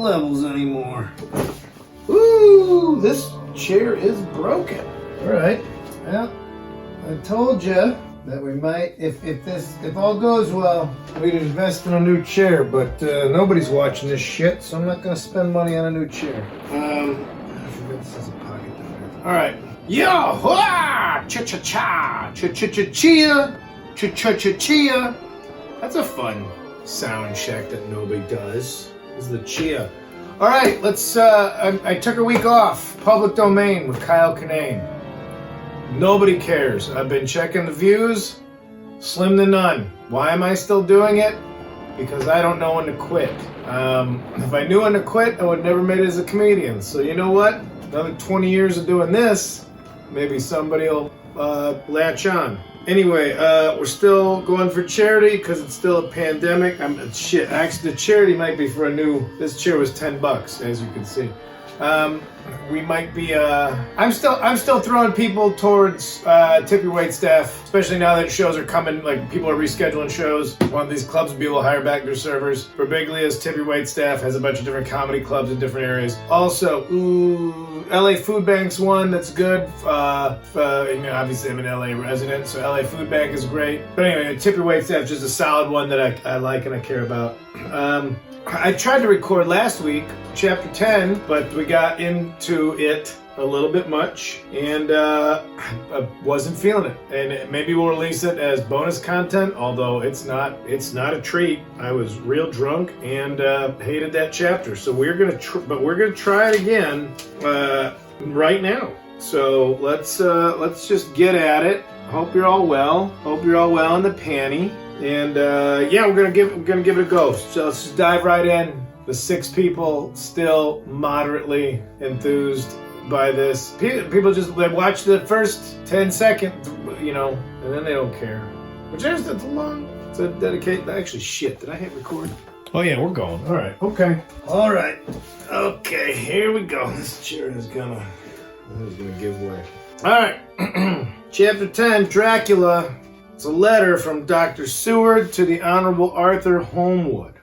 levels anymore. Ooh, this chair is broken. All right. Well, I told you that we might, if all goes well, we'd invest in a new chair, but nobody's watching this shit, so I'm not gonna spend money on a new chair. I forgot this has a pocket down there. All right. Yo, ha, cha cha cha, cha cha cha chia, cha cha cha chia. That's a fun sound check that nobody does. This is the chia. All right, let's. I took a week off. Public domain with Kyle Kinane. Nobody cares. I've been checking the views. Slim to none. Why am I still doing it? Because I don't know when to quit. If I knew when to quit, I would never made it as a comedian. So you know what? Another 20 years of doing this, maybe somebody will latch on. Anyway, we're still going for charity because it's still a pandemic. Actually, the charity might be for this chair was $10, as you can see. We might be, I'm still throwing people towards, tip your wait staff, especially now that shows are coming, like people are rescheduling shows. One of these clubs will be able to hire back their servers. Berbiglia's Tip Your Wait Staff has a bunch of different comedy clubs in different areas. Also, LA Food Bank's one that's good. Obviously I'm an LA resident, so LA Food Bank is great. But anyway, Tip Your Wait Staff is just a solid one that I like and I care about. I tried to record last week, chapter 10, but we got into it a little bit much, and I wasn't feeling it. And maybe we'll release it as bonus content, although it's not a treat. I was real drunk and hated that chapter. So we're gonna try it again right now. So let's just get at it. Hope you're all well. Hope you're all well in the panty. And yeah, we're gonna give it a go. So let's just dive right in. The 6 people still moderately enthused by this. People they watch the first 10 seconds, and then they don't care. Which is that's a long. It's a dedicated. Actually, shit. Did I hit record? Oh yeah, we're going. All right. Okay. All right. Okay. Here we go. This chair is gonna give way. All right. Chapter 10, Dracula. It's a letter from Dr. Seward to the Honorable Arthur Holmwood.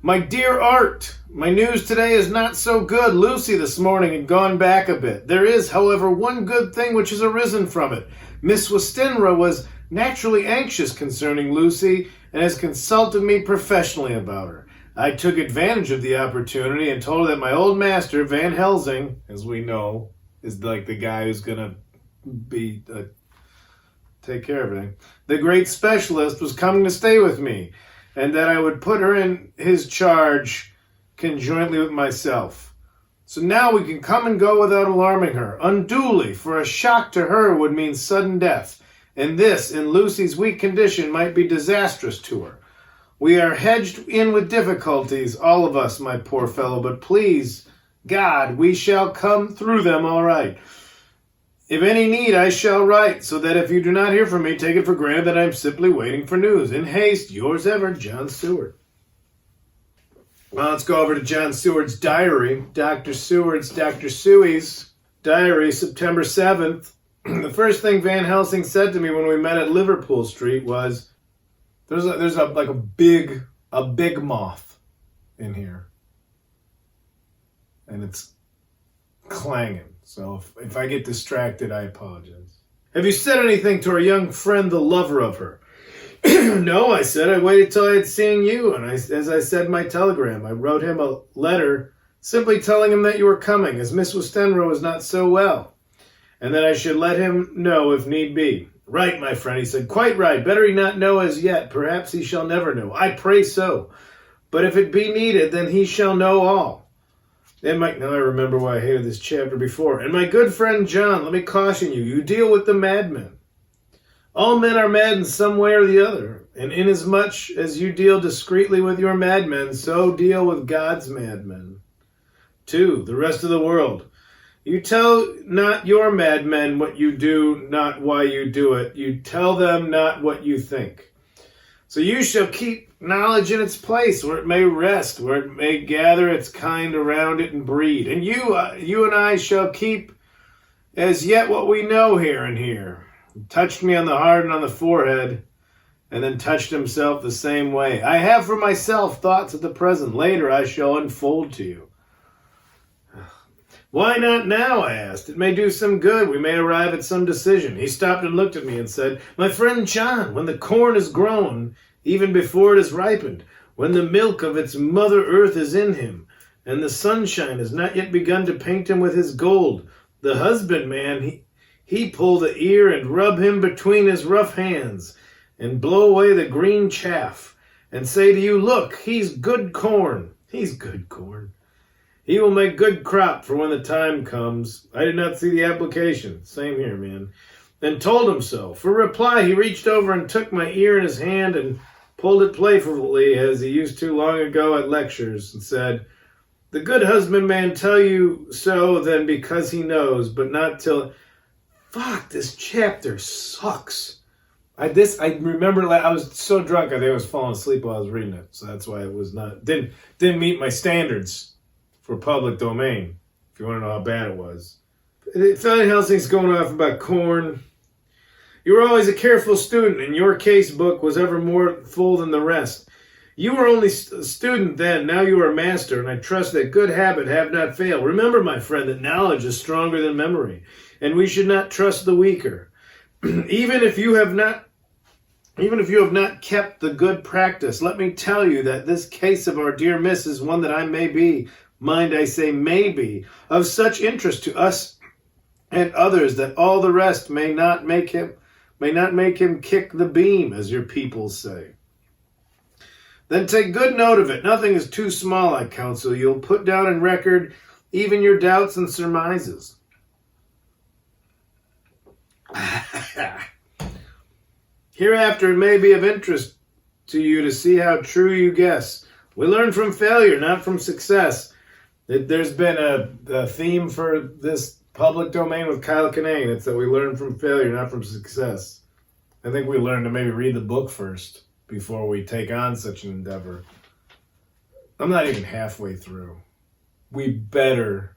My dear Art, my news today is not so good. Lucy this morning had gone back a bit. There is, however, one good thing which has arisen from it. Miss Westenra was naturally anxious concerning Lucy and has consulted me professionally about her. I took advantage of the opportunity and told her that my old master, Van Helsing, as we know, is like the guy who's going to be... take care of everything. The great specialist was coming to stay with me, and that I would put her in his charge conjointly with myself. So now we can come and go without alarming her unduly, for a shock to her would mean sudden death, and this, in Lucy's weak condition, might be disastrous to her. We are hedged in with difficulties, all of us, my poor fellow, but please, God, we shall come through them all right. If any need, I shall write, so that if you do not hear from me, take it for granted that I am simply waiting for news. In haste, yours ever, John Seward. Well, let's go over to John Seward's diary. Dr. Sewey's diary, September 7th. The first thing Van Helsing said to me when we met at Liverpool Street was, there's a big moth in here. And it's clanging. So if I get distracted, I apologize. Have you said anything to our young friend, the lover of her? No, I said. I waited till I had seen you. And as I said in my telegram, I wrote him a letter simply telling him that you were coming, as Miss Westenra was not so well, and that I should let him know if need be. Right, my friend, he said. Quite right. Better he not know as yet. Perhaps he shall never know. I pray so. But if it be needed, then he shall know all. Now I remember why I hated this chapter before. And my good friend John, let me caution you, you deal with the madmen. All men are mad in some way or the other, and inasmuch as you deal discreetly with your madmen, so deal with God's madmen. 2, the rest of the world. You tell not your madmen what you do, not why you do it. You tell them not what you think. So you shall keep knowledge in its place, where it may rest, where it may gather its kind around it and breed. And you and I shall keep as yet what we know here and here. You touched me on the heart and on the forehead, and then touched himself the same way. I have for myself thoughts of the present. Later I shall unfold to you. Why not now, I asked. It may do some good. We may arrive at some decision. He stopped and looked at me and said, My friend John, when the corn is grown, even before it is ripened, when the milk of its mother earth is in him, and the sunshine has not yet begun to paint him with his gold, the husbandman, he pull the ear and rub him between his rough hands, and blow away the green chaff, and say to you, Look, he's good corn. He's good corn. He will make good crop for when the time comes. I did not see the application. Same here, man. And told him so. For reply, he reached over and took my ear in his hand and pulled it playfully as he used to long ago at lectures and said, The good husbandman tell you so then because he knows, but not till... Fuck, this chapter sucks. I remember I was so drunk I think I was falling asleep while I was reading it. So that's why it was not... Didn't meet my standards for public domain, if you want to know how bad it was. Van Helsing's going off about corn. You were always a careful student, and your case book was ever more full than the rest. You were only a student then, now you are a master, and I trust that good habit have not failed. Remember, my friend, that knowledge is stronger than memory, and we should not trust the weaker. Even if you have not kept the good practice, let me tell you that this case of our dear miss is one that I may be, mind I say may be, of such interest to us and others that all the rest may not make him kick the beam, as your people say. Then take good note of it. Nothing is too small, I counsel. You'll put down in record even your doubts and surmises. Hereafter it may be of interest to you to see how true you guess. We learn from failure, not from success. There's been a theme for this public domain with Kyle Kinane. It's that we learn from failure, not from success. I think we learn to maybe read the book first before we take on such an endeavor. I'm not even halfway through. We better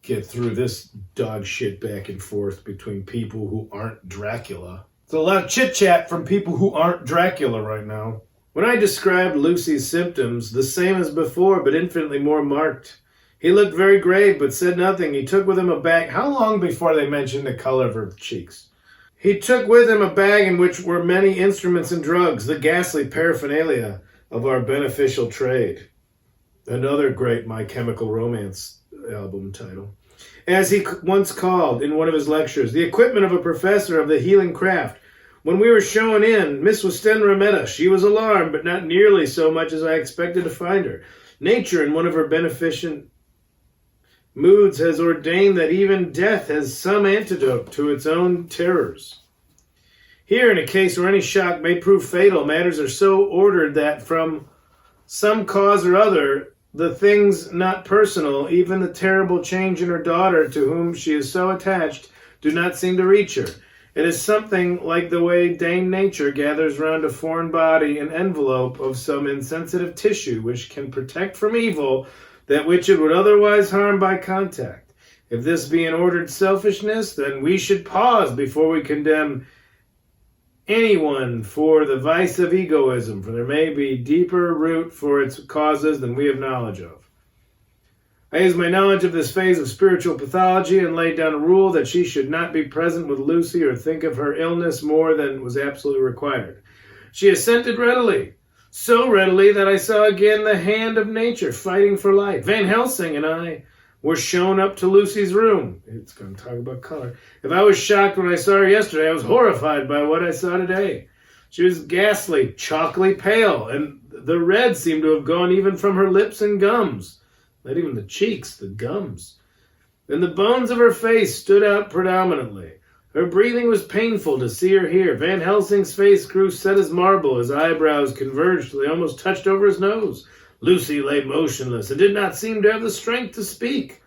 get through this dog shit back and forth between people who aren't Dracula. It's a lot of chit-chat from people who aren't Dracula right now. When I described Lucy's symptoms, the same as before, but infinitely more marked. He looked very grave, but said nothing. He took with him a bag. How long before they mentioned the color of her cheeks? He took with him a bag in which were many instruments and drugs, the ghastly paraphernalia of our beneficial trade. Another great My Chemical Romance album title. As he once called in one of his lectures, the equipment of a professor of the healing craft. When we were shown in, Miss Westenra met us. She was alarmed, but not nearly so much as I expected to find her. Nature, in one of her beneficent moods, has ordained that even death has some antidote to its own terrors. Here, in a case where any shock may prove fatal, matters are so ordered that from some cause or other, the things not personal, even the terrible change in her daughter to whom she is so attached, do not seem to reach her. It is something like the way Dame Nature gathers round a foreign body an envelope of some insensitive tissue which can protect from evil that which it would otherwise harm by contact. If this be an ordered selfishness, then we should pause before we condemn anyone for the vice of egoism, for there may be deeper root for its causes than we have knowledge of. I used my knowledge of this phase of spiritual pathology and laid down a rule that she should not be present with Lucy or think of her illness more than was absolutely required. She assented readily, so readily that I saw again the hand of nature fighting for life. Van Helsing and I were shown up to Lucy's room. It's going to talk about color. If I was shocked when I saw her yesterday, I was horrified by what I saw today. She was ghastly, chalkily pale, and the red seemed to have gone even from her lips and gums. Not even the cheeks, the gums. And the bones of her face stood out predominantly. Her breathing was painful to see or hear. Van Helsing's face grew set as marble. His eyebrows converged till they almost touched over his nose. Lucy lay motionless and did not seem to have the strength to speak.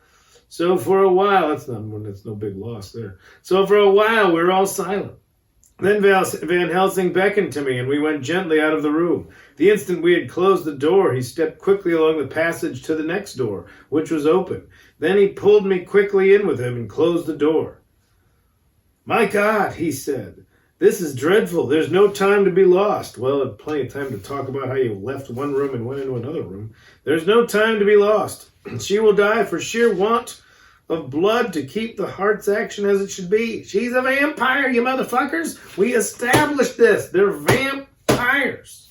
So for a while, that's no big loss there. So for a while, we were all silent. Then Van Helsing beckoned to me, and we went gently out of the room. The instant we had closed the door, he stepped quickly along the passage to the next door, which was open. Then he pulled me quickly in with him and closed the door. "My God," he said, This is dreadful. There's no time to be lost. Well, plenty of time to talk about how you left one room and went into another room. There's no time to be lost. She will die for sheer want of blood to keep the heart's action as it should be. She's a vampire, you motherfuckers. We established this. They're vampires.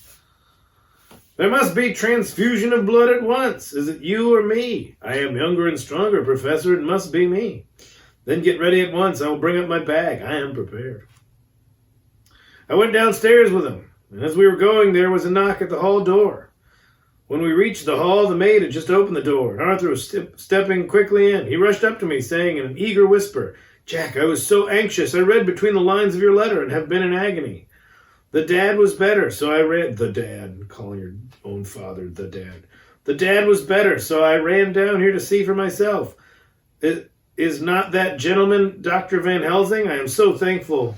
There must be transfusion of blood at once. Is it you or me? I am younger and stronger, Professor. It must be me. Then get ready at once. I will bring up my bag. I am prepared. I went downstairs with him, and as we were going, there was a knock at the hall door. When we reached the hall, the maid had just opened the door, and Arthur was stepping quickly in. He rushed up to me, saying in an eager whisper, Jack, I was so anxious. I read between the lines of your letter and have been in agony. The dad was better, so I ran... The dad, calling your own father the dad. The dad was better, so I ran down here to see for myself. Is not that gentleman Dr. Van Helsing? I am so thankful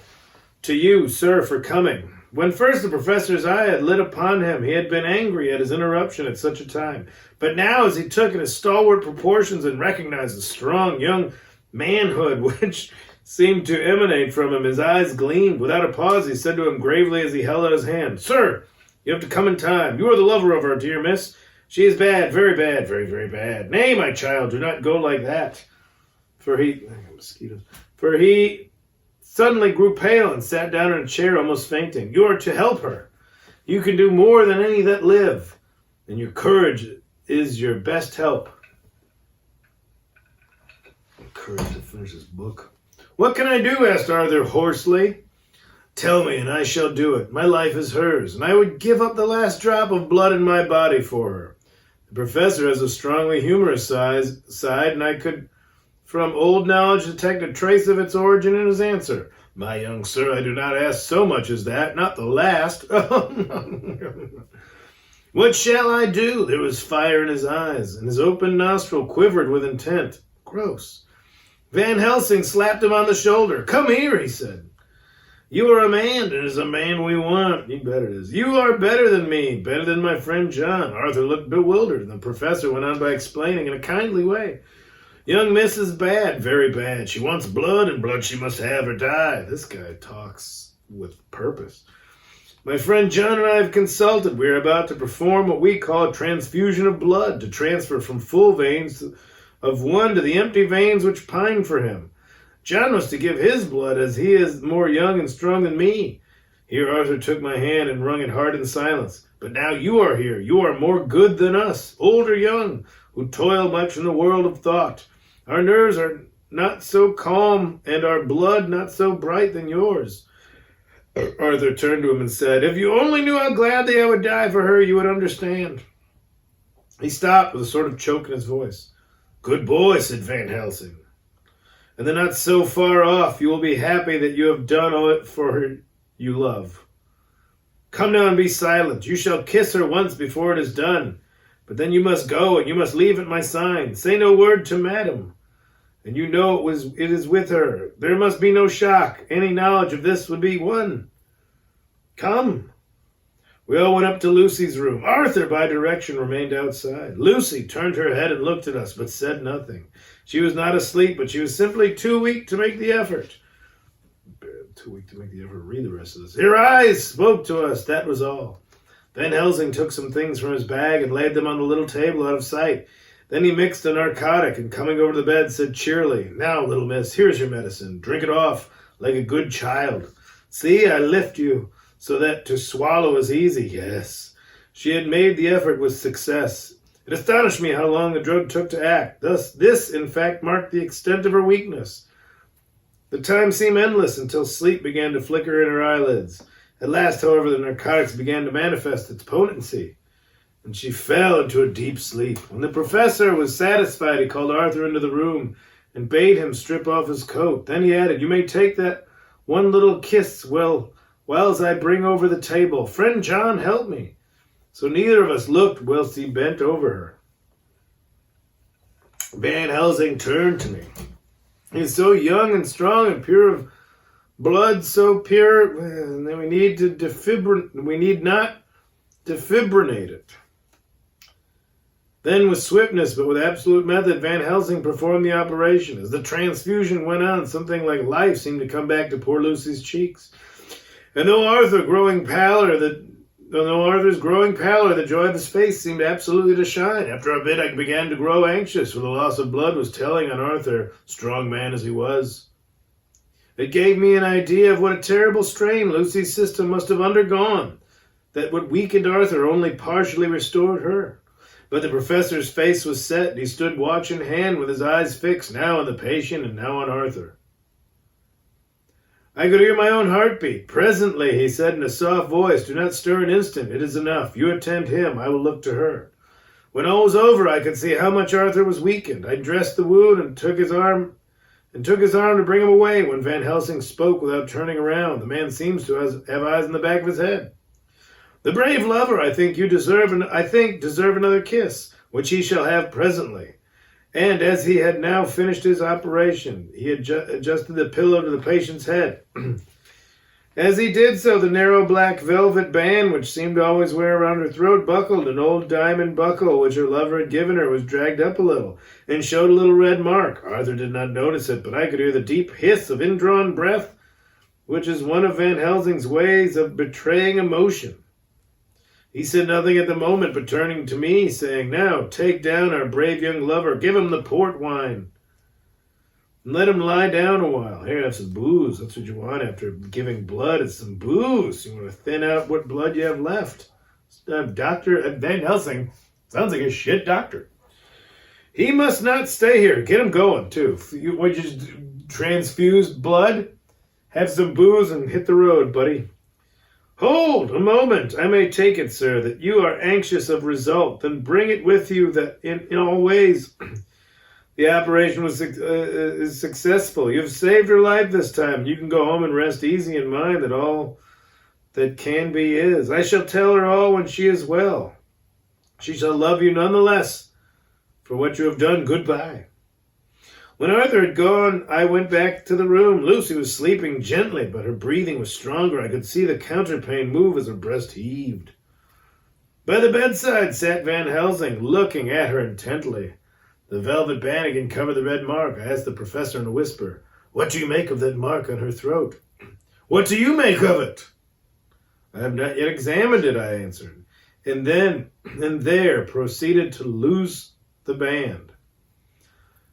to you, sir, for coming. When first the professor's eye had lit upon him, he had been angry at his interruption at such a time. But now, as he took in his stalwart proportions and recognized the strong young manhood which seemed to emanate from him, his eyes gleamed. Without a pause, he said to him gravely as he held out his hand, Sir, you have to come in time. You are the lover of our dear miss. She is bad, very, very bad. Nay, my child, do not go like that. For he suddenly grew pale and sat down in a chair, almost fainting. You are to help her. You can do more than any that live, and your courage is your best help. Courage to finish this book. What can I do? Asked Arthur hoarsely. Tell me, and I shall do it. My life is hers, and I would give up the last drop of blood in my body for her. The professor has a strongly humorous side, and I could, from old knowledge, detect a trace of its origin in his answer. My young sir, I do not ask so much as that, not the last. What shall I do? There was fire in his eyes, and his open nostril quivered with intent. Gross. Van Helsing slapped him on the shoulder. Come here, he said. You are a man, and it is a man we want. You bet it is. You are better than me, better than my friend John. Arthur looked bewildered, and the professor went on by explaining in a kindly way. Young miss is bad, very bad. She wants blood, and blood she must have or die. This guy talks with purpose. My friend John and I have consulted. We are about to perform what we call a transfusion of blood, to transfer from full veins of one to the empty veins which pine for him. John was to give his blood, as he is more young and strong than me. Here Arthur took my hand and wrung it hard in silence. But now you are here. You are more good than us, old or young, who toil much in the world of thought. Our nerves are not so calm, and our blood not so bright than yours. Arthur turned to him and said, If you only knew how gladly I would die for her, you would understand. He stopped with a sort of choke in his voice. Good boy, said Van Helsing. And then not so far off, you will be happy that you have done all it for her you love. Come now and be silent. You shall kiss her once before it is done. But then you must go, and you must leave at my sign. Say no word to madam. And you know it is with her. There must be no shock. Any knowledge of this would be one. Come. We all went up to Lucy's room. Arthur, by direction, remained outside. Lucy turned her head and looked at us, but said nothing. She was not asleep, but she was simply too weak to make the effort. Too weak to make the effort. Read the rest of this. Her eyes spoke to us. That was all. Van Helsing took some things from his bag and laid them on the little table out of sight. Then he mixed a narcotic and, coming over to the bed, said cheerily, Now, little miss, here's your medicine. Drink it off like a good child. See, I lift you so that to swallow is easy. Yes. She had made the effort with success. It astonished me how long the drug took to act. Thus, this, in fact, marked the extent of her weakness. The time seemed endless until sleep began to flicker in her eyelids. At last, however, the narcotics began to manifest its potency, and she fell into a deep sleep. When the professor was satisfied, he called Arthur into the room and bade him strip off his coat. Then he added, You may take that one little kiss whilst I bring over the table. Friend John, help me. So neither of us looked whilst he bent over her. Van Helsing turned to me. He is so young and strong and pure of blood, so pure, and then we need not defibrinate it. Then with swiftness, but with absolute method, Van Helsing performed the operation. As the transfusion went on, something like life seemed to come back to poor Lucy's cheeks. And though Arthur's growing paler, the joy of his face seemed absolutely to shine. After a bit, I began to grow anxious, for the loss of blood was telling on Arthur, strong man as he was. It gave me an idea of what a terrible strain Lucy's system must have undergone, that what weakened Arthur only partially restored her. But the professor's face was set, and he stood watch in hand with his eyes fixed, now on the patient and now on Arthur. I could hear my own heartbeat. Presently, he said in a soft voice, do not stir an instant. It is enough. You attend him. I will look to her. When all was over, I could see how much Arthur was weakened. I dressed the wound and took his arm to bring him away when Van Helsing spoke without turning around. The man seems to have eyes in the back of his head. The brave lover, I think deserve another kiss, which he shall have presently. And as he had now finished his operation, he adjusted the pillow to the patient's head. As he did so, the narrow black velvet band, which seemed to always wear around her throat, buckled. An old diamond buckle, which her lover had given her, was dragged up a little, and showed a little red mark. Arthur did not notice it, but I could hear the deep hiss of indrawn breath, which is one of Van Helsing's ways of betraying emotion. He said nothing at the moment, but turning to me, saying, now, take down our brave young lover, give him the port wine, and let him lie down a while. Here, have some booze. That's what you want after giving blood, is some booze. You want to thin out what blood you have left. Dr. Van Helsing sounds like a shit doctor. He must not stay here. Get him going, too. You just transfused blood? Have some booze and hit the road, buddy. Hold a moment. I may take it, sir, that you are anxious of result. Then bring it with you that in all ways the operation is successful. You've saved her life this time. You can go home and rest easy in mind that all that can be is. I shall tell her all when she is well. She shall love you none the less for what you have done. Goodbye. When Arthur had gone, I went back to the room. Lucy was sleeping gently, but her breathing was stronger. I could see the counterpane move as her breast heaved. By the bedside sat Van Helsing, looking at her intently. The velvet band again covered the red mark. I asked the professor in a whisper, what do you make of that mark on her throat? What do you make of it? I have not yet examined it, I answered, and there proceeded to loose the band.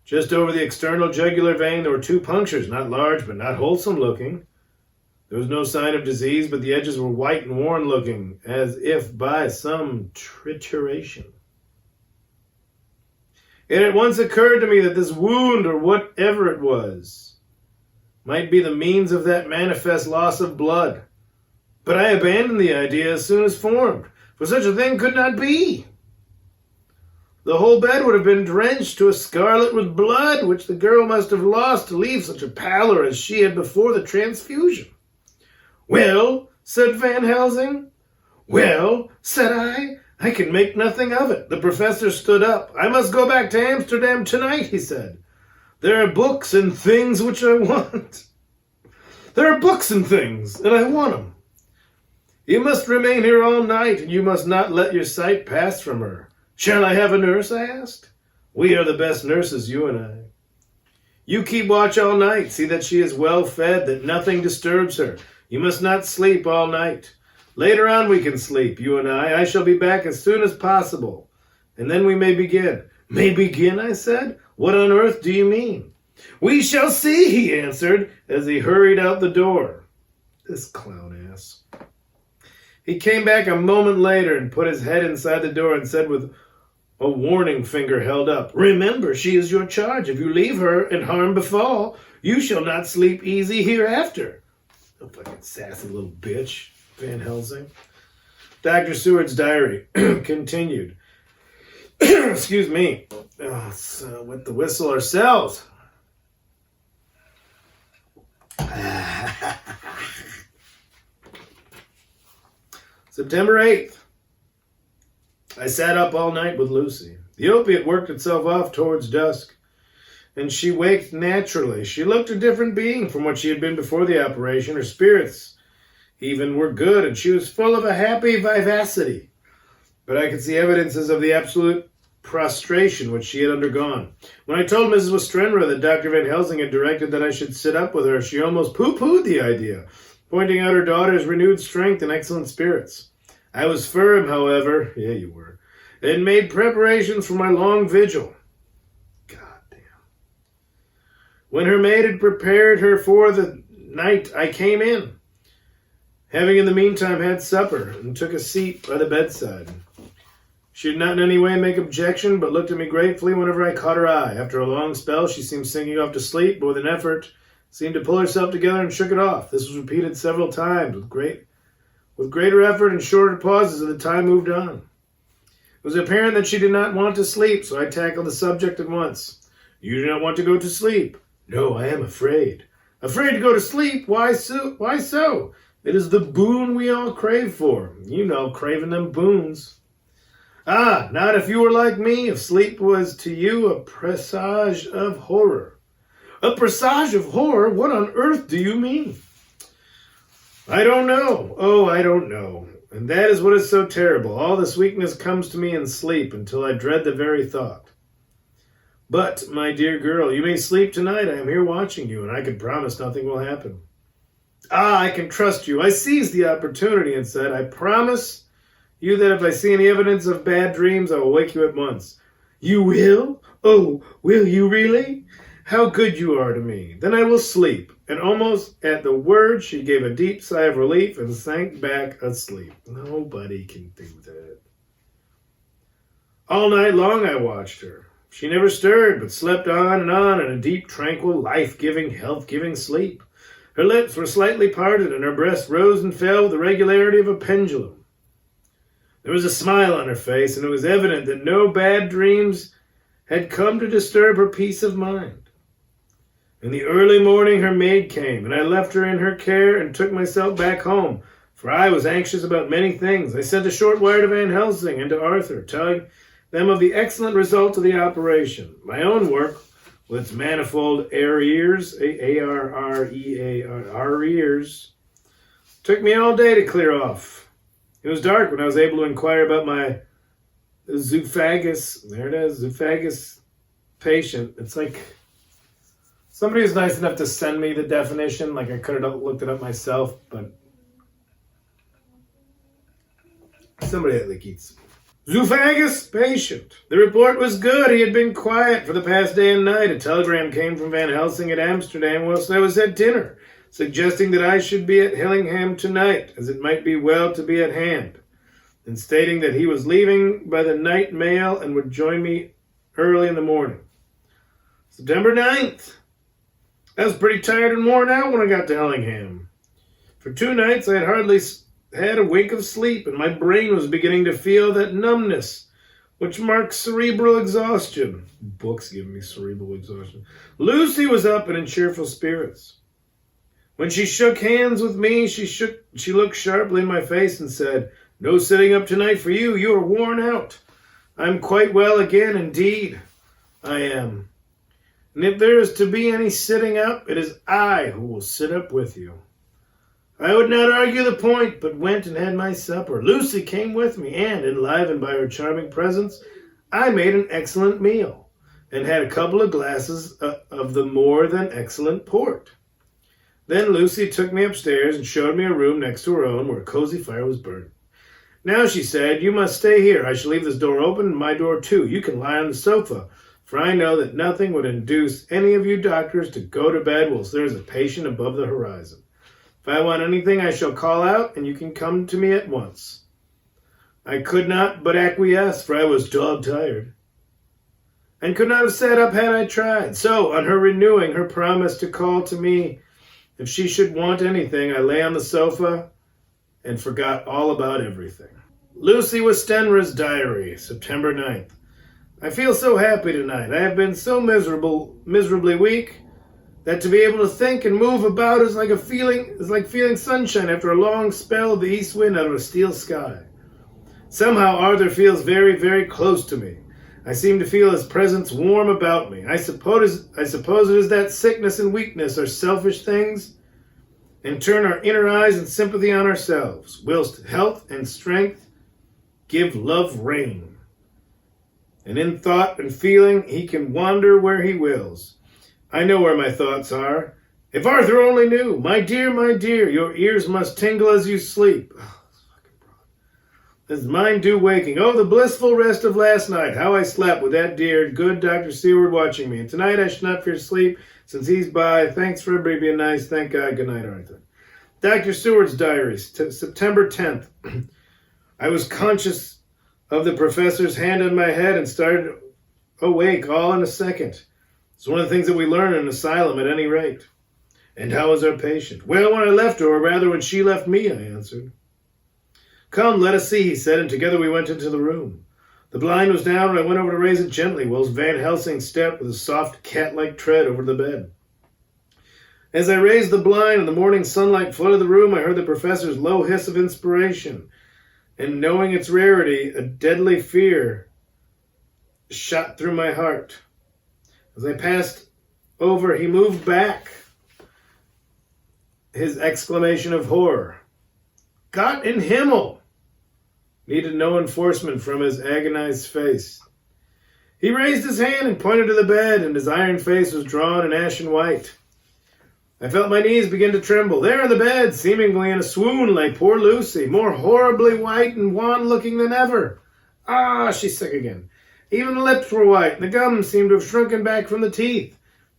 Just over the external jugular vein there were 2 punctures, not large but not wholesome looking. There was no sign of disease, but the edges were white and worn looking, as if by some trituration. It at once occurred to me that this wound, or whatever it was, might be the means of that manifest loss of blood. But I abandoned the idea as soon as formed, for such a thing could not be. The whole bed would have been drenched to a scarlet with blood, which the girl must have lost to leave such a pallor as she had before the transfusion. Well, said Van Helsing. Well, said I can make nothing of it. The professor stood up. I must go back to Amsterdam tonight, he said. There are books and things which I want. There are books and things, and I want them. You must remain here all night, and you must not let your sight pass from her. Shall I have a nurse, I asked. We are the best nurses, you and I. You keep watch all night. See that she is well fed, that nothing disturbs her. You must not sleep all night. Later on we can sleep, you and I. I shall be back as soon as possible. And then we may begin. May begin, I said? What on earth do you mean? We shall see, he answered, as he hurried out the door. This clown ass. He came back a moment later and put his head inside the door and said with a warning finger held up, remember, she is your charge. If you leave her and harm befall, you shall not sleep easy hereafter. Oh, fucking sassy little bitch, Van Helsing. Dr. Seward's diary continued. Excuse me. With the whistle ourselves. September 8th. I sat up all night with Lucy. The opiate worked itself off towards dusk, and she waked naturally. She looked a different being from what she had been before the operation. Her spirits even were good, and she was full of a happy vivacity. But I could see evidences of the absolute prostration which she had undergone. When I told Mrs. Westrenra that Dr. Van Helsing had directed that I should sit up with her, she almost pooh-poohed the idea. pointing out her daughter's renewed strength and excellent spirits. I was firm, however, yeah, you were, and made preparations for my long vigil. Goddamn. When her maid had prepared her for the night, I came in, having in the meantime had supper, and took a seat by the bedside. She did not in any way make objection, but looked at me gratefully whenever I caught her eye. After a long spell, she seemed sinking off to sleep, but with an effort, seemed to pull herself together and shook it off. This was repeated several times, with greater effort and shorter pauses as the time moved on. It was apparent that she did not want to sleep, so I tackled the subject at once. You do not want to go to sleep? No, I am afraid. Afraid to go to sleep? Why so? Why so? It is the boon we all crave for. You know, craving them boons. Ah, not if you were like me, if sleep was to you a presage of horror. A presage of horror? What on earth do you mean? I don't know. Oh, I don't know. And that is what is so terrible. All this weakness comes to me in sleep until I dread the very thought. But, my dear girl, you may sleep tonight. I am here watching you, and I can promise nothing will happen. Ah, I can trust you. I seized the opportunity and said, I promise you that if I see any evidence of bad dreams, I will wake you at once. You will? Oh, will you really? How good you are to me. Then I will sleep. And almost at the word, she gave a deep sigh of relief and sank back asleep. Nobody can do that. All night long I watched her. She never stirred, but slept on in a deep, tranquil, life-giving, health-giving sleep. Her lips were slightly parted, and her breast rose and fell with the regularity of a pendulum. There was a smile on her face, and it was evident that no bad dreams had come to disturb her peace of mind. In the early morning her maid came, and I left her in her care and took myself back home, for I was anxious about many things. I sent a short wire to Van Helsing and to Arthur, telling them of the excellent result of the operation. My own work, with its manifold arrears, arrears, took me all day to clear off. It was dark when I was able to inquire about my zoophagous patient. It's like somebody was nice enough to send me the definition. Like I could have looked it up myself, but somebody that like eats. Zoophagous patient. The report was good. He had been quiet for the past day and night. A telegram came from Van Helsing at Amsterdam whilst I was at dinner, suggesting that I should be at Hillingham tonight, as it might be well to be at hand, and stating that he was leaving by the night mail and would join me early in the morning. September 9th. I was pretty tired and worn out when I got to Hillingham. For 2 nights I had hardly had a wink of sleep, and my brain was beginning to feel that numbness which marks cerebral exhaustion. Books give me cerebral exhaustion. Lucy was up and in cheerful spirits. When she shook hands with me, she looked sharply in my face and said, "No sitting up tonight for you. You are worn out." "I'm quite well again, indeed. I am. And if there is to be any sitting up, it is I who will sit up with you." I would not argue the point, but went and had my supper. Lucy came with me, and, enlivened by her charming presence, I made an excellent meal, and had a couple of glasses of the more than excellent port. Then Lucy took me upstairs and showed me a room next to her own where a cozy fire was burning. "Now," she said, "you must stay here. I shall leave this door open and my door too. You can lie on the sofa, for I know that nothing would induce any of you doctors to go to bed whilst there is a patient above the horizon. If I want anything, I shall call out, and you can come to me at once." I could not but acquiesce, for I was dog-tired, and could not have sat up had I tried. So, on her renewing her promise to call to me if she should want anything, I lay on the sofa and forgot all about everything. Lucy Westenra's diary, September 9th. I feel so happy tonight. I have been so miserably weak, that to be able to think and move about is like feeling sunshine after a long spell of the east wind out of a steel sky. Somehow Arthur feels very, very close to me. I seem to feel his presence warm about me. I suppose it is that sickness and weakness are selfish things, and turn our inner eyes and sympathy on ourselves, whilst health and strength give love rein. And in thought and feeling he can wander where he wills. I know where my thoughts are, If Arthur only knew. My dear, your ears must tingle as you sleep. Oh, his mind do waking. Oh, the blissful rest of last night. How I slept with that dear, good Dr. Seward watching me. And tonight I should not fear sleep, since he's by. Thanks for everybody being nice. Thank God. Good night, Arthur. Dr. Seward's diary, September 10th. I was conscious of the professor's hand on my head and started awake all in a second. It's one of the things that we learn in an asylum at any rate. And how was our patient? Well, when I left her, or rather when she left me, I answered. Come, let us see, he said, and together we went into the room. The blind was down, and I went over to raise it gently, whilst Van Helsing stepped with a soft cat-like tread over the bed. As I raised the blind and the morning sunlight flooded the room, I heard the professor's low hiss of inspiration, and knowing its rarity, a deadly fear shot through my heart. As I passed over, he moved back, his exclamation of horror. Gott in Himmel! Needed no enforcement from his agonized face. He raised his hand and pointed to the bed, and his iron face was drawn and ashen white. I felt my knees begin to tremble. There on the bed, seemingly in a swoon, lay poor Lucy, more horribly white and wan-looking than ever. Ah, she's sick again. Even the lips were white, and the gums seemed to have shrunken back from the teeth,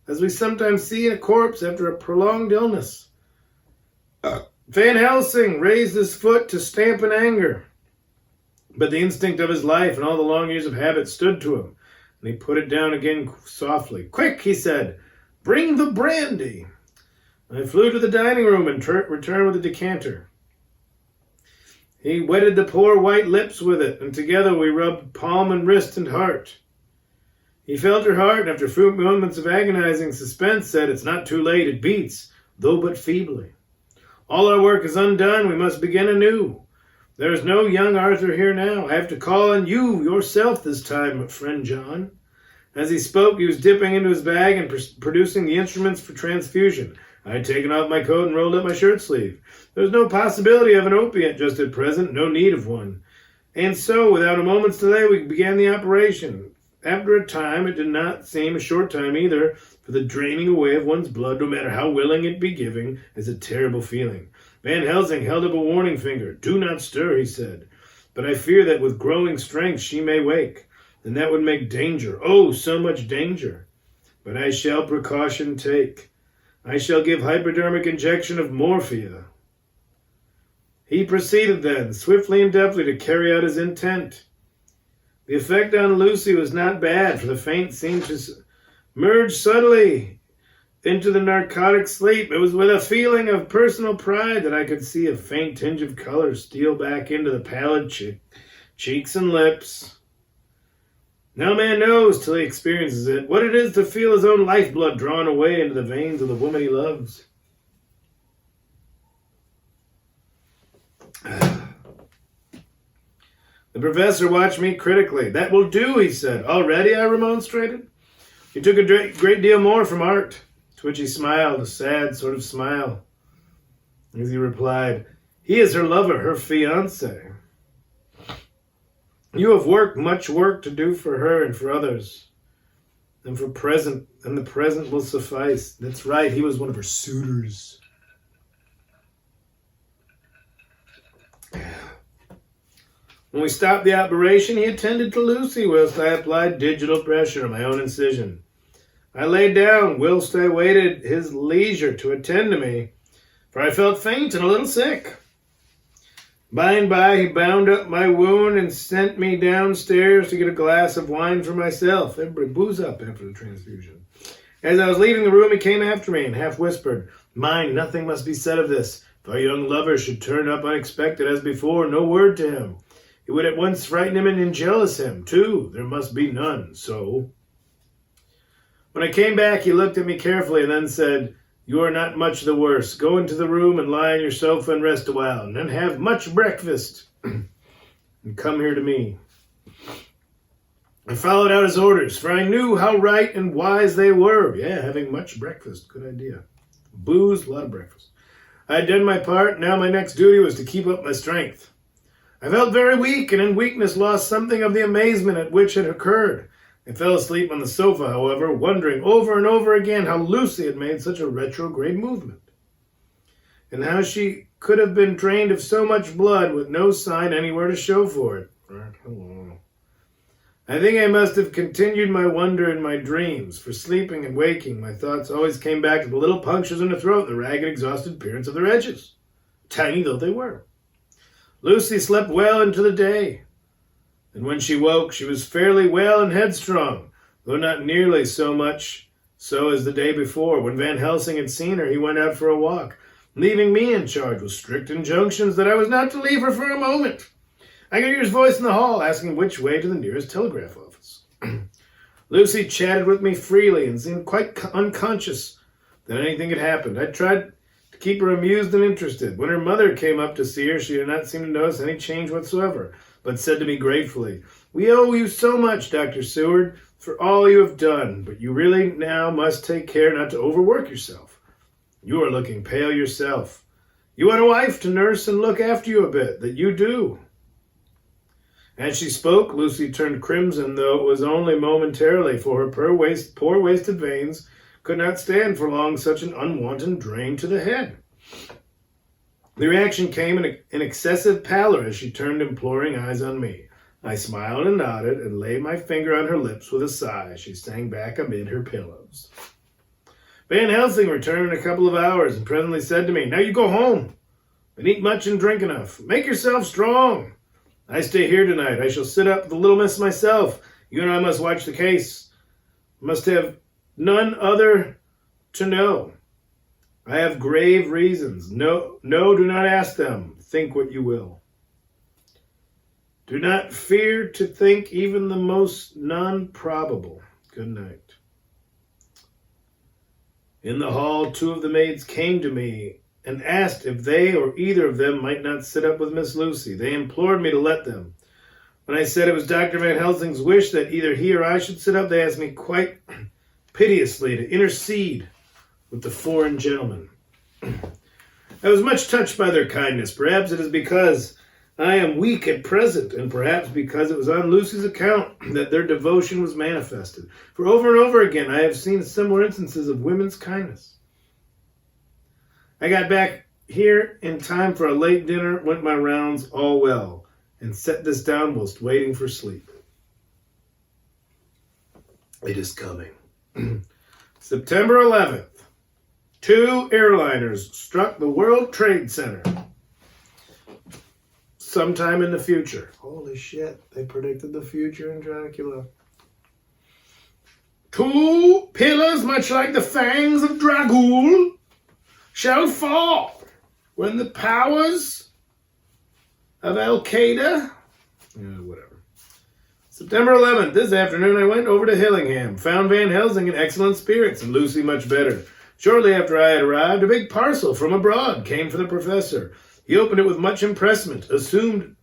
as we sometimes see in a corpse after a prolonged illness. Van Helsing raised his foot to stamp in anger, but the instinct of his life and all the long years of habit stood to him, and he put it down again softly. Quick, he said, bring the brandy. I flew to the dining room and returned with a decanter. He wetted the poor white lips with it, and together we rubbed palm and wrist and heart. He felt her heart, and after a few moments of agonizing suspense said, It's not too late, it beats, though but feebly. All our work is undone, we must begin anew. There is no young Arthur here now. I have to call on you yourself this time, friend John. As he spoke, he was dipping into his bag and producing the instruments for transfusion. I had taken off my coat and rolled up my shirt sleeve. There was no possibility of an opiate just at present, no need of one. And so, without a moment's delay, we began the operation. After a time, it did not seem a short time either, for the draining away of one's blood, no matter how willing it be giving, is a terrible feeling. Van Helsing held up a warning finger. Do not stir, he said. But I fear that with growing strength she may wake, and that would make danger. Oh, so much danger. But I shall precaution take. I shall give hypodermic injection of morphia. He proceeded then, swiftly and deftly, to carry out his intent. The effect on Lucy was not bad, for the faint seemed to merge subtly into the narcotic sleep. It was with a feeling of personal pride that I could see a faint tinge of color steal back into the pallid cheeks and lips. No man knows, till he experiences it, what it is to feel his own lifeblood drawn away into the veins of the woman he loves. The professor watched me critically. That will do, he said. Already, I remonstrated. You took a great deal more from art. To which he smiled, a sad sort of smile, as he replied, He is her lover, her fiancé. You have much work to do for her and for others, and the present will suffice. That's right, he was one of her suitors. When we stopped the operation, he attended to Lucy whilst I applied digital pressure on my own incision. I laid down whilst I waited his leisure to attend to me, for I felt faint and a little sick. By and by, he bound up my wound and sent me downstairs to get a glass of wine for myself. Everybody booze up after the transfusion. As I was leaving the room, he came after me and half whispered, Mind, nothing must be said of this. If our young lover should turn up unexpected as before, no word to him. It would at once frighten him and enjealous him, too. There must be none, so. When I came back, he looked at me carefully and then said, You are not much the worse. Go into the room and lie on your sofa and rest a while, and then have much breakfast, and come here to me. I followed out his orders, for I knew how right and wise they were. Yeah, having much breakfast, good idea. Booze, a lot of breakfast. I had done my part, now my next duty was to keep up my strength. I felt very weak, and in weakness lost something of the amazement at which it occurred. I fell asleep on the sofa, however, wondering over and over again how Lucy had made such a retrograde movement, and how she could have been drained of so much blood with no sign anywhere to show for it. I think I must have continued my wonder in my dreams, for sleeping and waking, my thoughts always came back to the little punctures in the throat and the ragged, exhausted appearance of their edges, tiny though they were. Lucy slept well into the day, and when she woke, she was fairly well and headstrong, though not nearly so much so as the day before. When Van Helsing had seen her, he went out for a walk, leaving me in charge with strict injunctions that I was not to leave her for a moment. I could hear his voice in the hall, asking which way to the nearest telegraph office. Lucy chatted with me freely and seemed quite unconscious that anything had happened. I tried to keep her amused and interested. When her mother came up to see her, she did not seem to notice any change whatsoever, but said to me gratefully, "We owe you so much, Dr. Seward, for all you have done, but you really now must take care not to overwork yourself. You are looking pale yourself. You want a wife to nurse and look after you a bit, that you do." As she spoke, Lucy turned crimson, though it was only momentarily, for her poor wasted veins could not stand for long such an unwanted drain to the head. The reaction came in excessive pallor as she turned imploring eyes on me. I smiled and nodded and laid my finger on her lips with a sigh as she sank back amid her pillows. Van Helsing returned in a couple of hours and presently said to me, "Now you go home and eat much and drink enough. Make yourself strong. I stay here tonight. I shall sit up with the little miss myself. You and I must watch the case. Must have none other to know. I have grave reasons. No, do not ask them. Think what you will. Do not fear to think even the most non-probable. Good night." In the hall, two of the maids came to me and asked if they or either of them might not sit up with Miss Lucy. They implored me to let them. When I said it was Dr. Van Helsing's wish that either he or I should sit up, they asked me quite piteously to intercede with the foreign gentleman. I was much touched by their kindness. Perhaps it is because I am weak at present, and perhaps because it was on Lucy's account that their devotion was manifested. For over and over again, I have seen similar instances of women's kindness. I got back here in time for a late dinner, went my rounds all well, and set this down whilst waiting for sleep. It is coming. September 11th. 2 airliners struck the World Trade Center sometime in the future. Holy shit, they predicted the future in Dracula. 2 pillars, much like the fangs of Dragul, shall fall when the powers of Al-Qaeda... whatever. September 11th, this afternoon I went over to Hillingham, found Van Helsing in excellent spirits and Lucy much better. Shortly after I had arrived, a big parcel from abroad came for the professor. He opened it with much impressment, assumed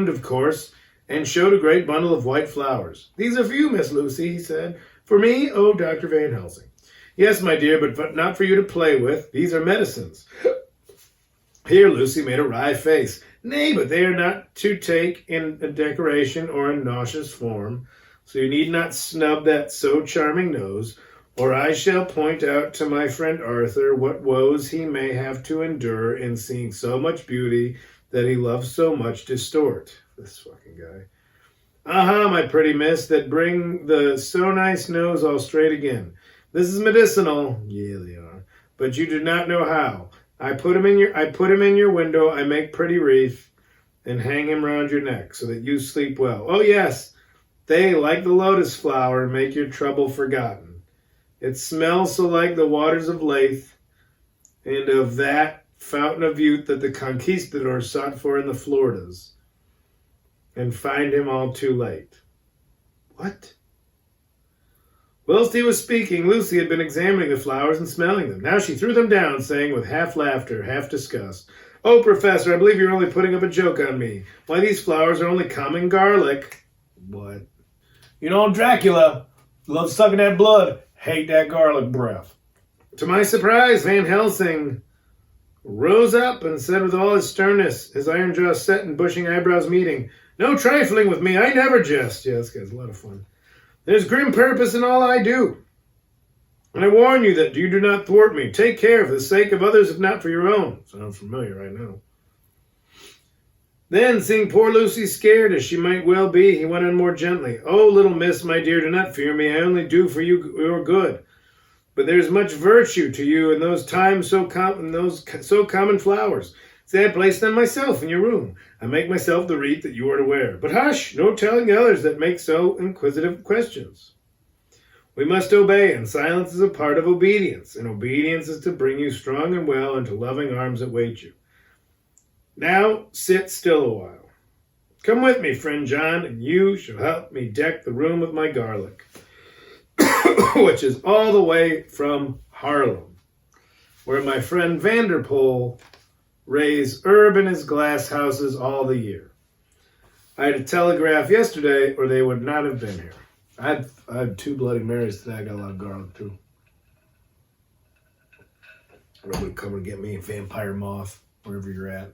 of course, and showed a great bundle of white flowers. "These are for you, Miss Lucy," he said. "For me? Oh, Dr. Van Helsing." "Yes, my dear, but not for you to play with. These are medicines." Here Lucy made a wry face. "Nay, but they are not to take in a decoration or a nauseous form, so you need not snub that so charming nose, or I shall point out to my friend Arthur what woes he may have to endure in seeing so much beauty that he loves so much distort." This fucking guy. "Aha, my pretty miss, that bring the so nice nose all straight again. This is medicinal." Yeah, they are. "But you do not know how. I put him in your window, I make pretty wreath, and hang him round your neck, so that you sleep well. Oh yes, they, like the lotus flower, make your trouble forgotten. It smells so like the waters of Lethe, and of that fountain of youth that the conquistadors sought for in the Floridas, and find him all too late." What? Whilst he was speaking, Lucy had been examining the flowers and smelling them. Now she threw them down, saying with half laughter, half disgust, "Oh, Professor, I believe you're only putting up a joke on me. Why, these flowers are only common garlic." What? "You know, Dracula loves sucking that blood. Hate that garlic breath." To my surprise, Van Helsing rose up and said with all his sternness, his iron jaw set and bushing eyebrows meeting, "No trifling with me. I never jest." Yeah, this guy's a lot of fun. There's grim purpose in all I do. And I warn you that you do not thwart me. Take care for the sake of others, if not for your own. Sounds familiar right now. Then, seeing poor Lucy scared, as she might well be, he went on more gently. Oh, little miss, my dear, do not fear me. I only do for you your good. But there is much virtue to you in those times so common flowers. Say, I place them myself in your room. I make myself the wreath that you are to wear. But hush, no telling the others that make so inquisitive questions. We must obey, and silence is a part of obedience, and obedience is to bring you strong and well into loving arms that wait you. Now sit still a while. Come with me, friend John, and you shall help me deck the room with my garlic, which is all the way from Harlem, where my friend Vanderpool raised herb in his glass houses all the year. I had a telegraph yesterday, or they would not have been here. I had 2 Bloody Marys today. I got a lot of garlic, too. Everybody come and get me a vampire moth, wherever you're at.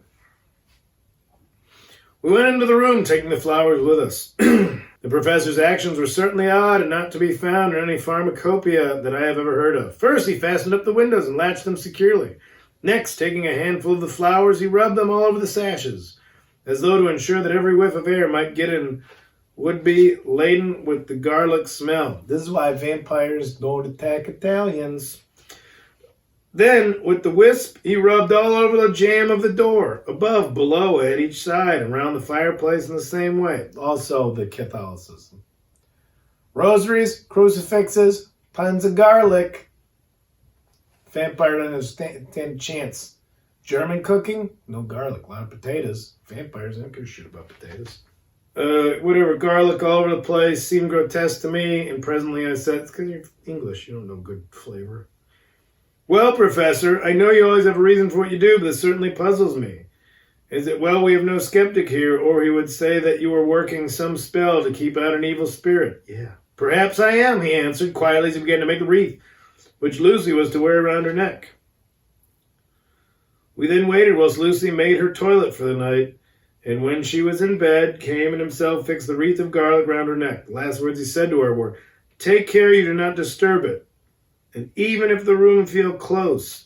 We went into the room, taking the flowers with us. The professor's actions were certainly odd and not to be found in any pharmacopoeia that I have ever heard of. First, he fastened up the windows and latched them securely. Next, taking a handful of the flowers, he rubbed them all over the sashes, as though to ensure that every whiff of air might get in would be laden with the garlic smell. This is why vampires don't attack Italians. Then, with the wisp, he rubbed all over the jamb of the door, above, below, at each side, and round the fireplace in the same way. Also, the Catholicism. Rosaries, crucifixes, tons of garlic. Vampire doesn't stand a chance. German cooking, no garlic, a lot of potatoes. Vampires don't give a shit about potatoes. Whatever, garlic all over the place seemed grotesque to me, and presently I said, it's because you're English, you don't know good flavor. Well, Professor, I know you always have a reason for what you do, but this certainly puzzles me. Is it, well, we have no skeptic here, or he would say that you are working some spell to keep out an evil spirit. Yeah. Perhaps I am, he answered, quietly as he began to make a wreath, which Lucy was to wear around her neck. We then waited whilst Lucy made her toilet for the night, and when she was in bed, came and himself fixed the wreath of garlic round her neck. The last words he said to her were, take care you do not disturb it. And even if the room feel close,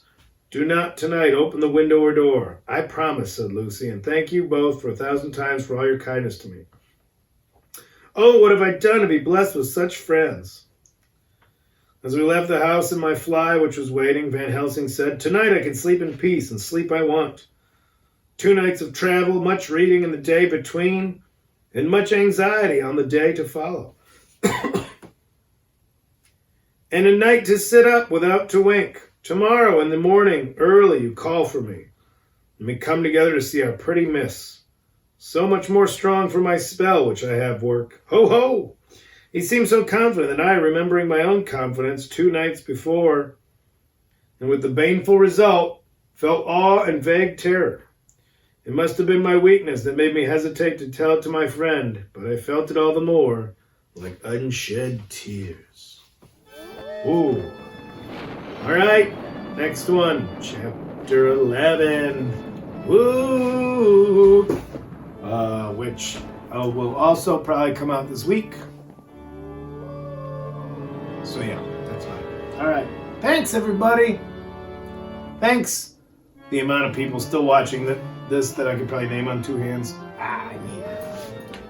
do not tonight open the window or door. I promise, said Lucy, and thank you both for 1,000 times for all your kindness to me. Oh, what have I done to be blessed with such friends? As we left the house in my fly, which was waiting, Van Helsing said, tonight I can sleep in peace, and sleep I want. 2 nights of travel, much reading in the day between, and much anxiety on the day to follow. And a night to sit up without to wink. Tomorrow in the morning, early, you call for me. And we come together to see our pretty miss. So much more strong for my spell, which I have work. Ho, ho! He seemed so confident that I, remembering my own confidence 2 nights before, and with the baneful result, felt awe and vague terror. It must have been my weakness that made me hesitate to tell it to my friend, but I felt it all the more, like unshed tears. Ooh. All right, next one, chapter 11. Woo! Which will also probably come out this week. So yeah, that's fine. All right, thanks everybody. Thanks. The amount of people still watching this that I could probably name on 2 hands. Yeah.